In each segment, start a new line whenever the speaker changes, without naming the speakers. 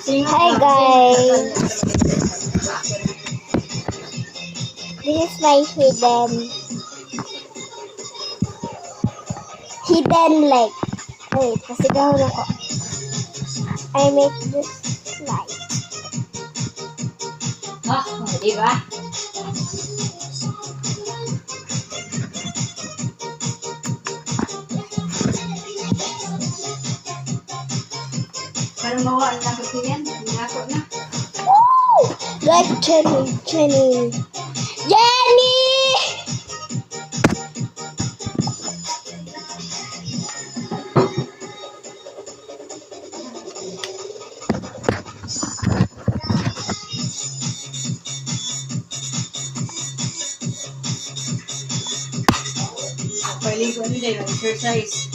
Hi guys! This is my hidden leg. Wait, pasigaw na ko. I make this slide.
Di ba? Parang mawaan na ko yan. Nako na.
Woo! Like Jenny!
Paligo nila yung exercise.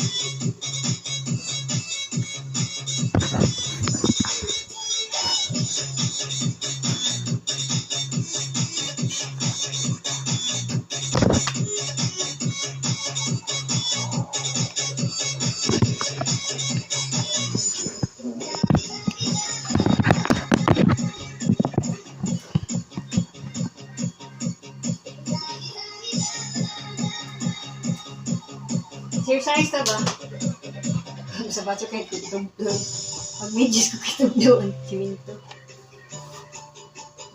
Exercise ka ba? Sa baso kayo kitog doon. Pag-midges ko kitog doon. Siminto.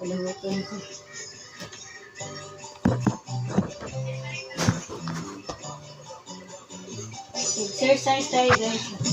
Palamuton ko. Exercise tayo guys.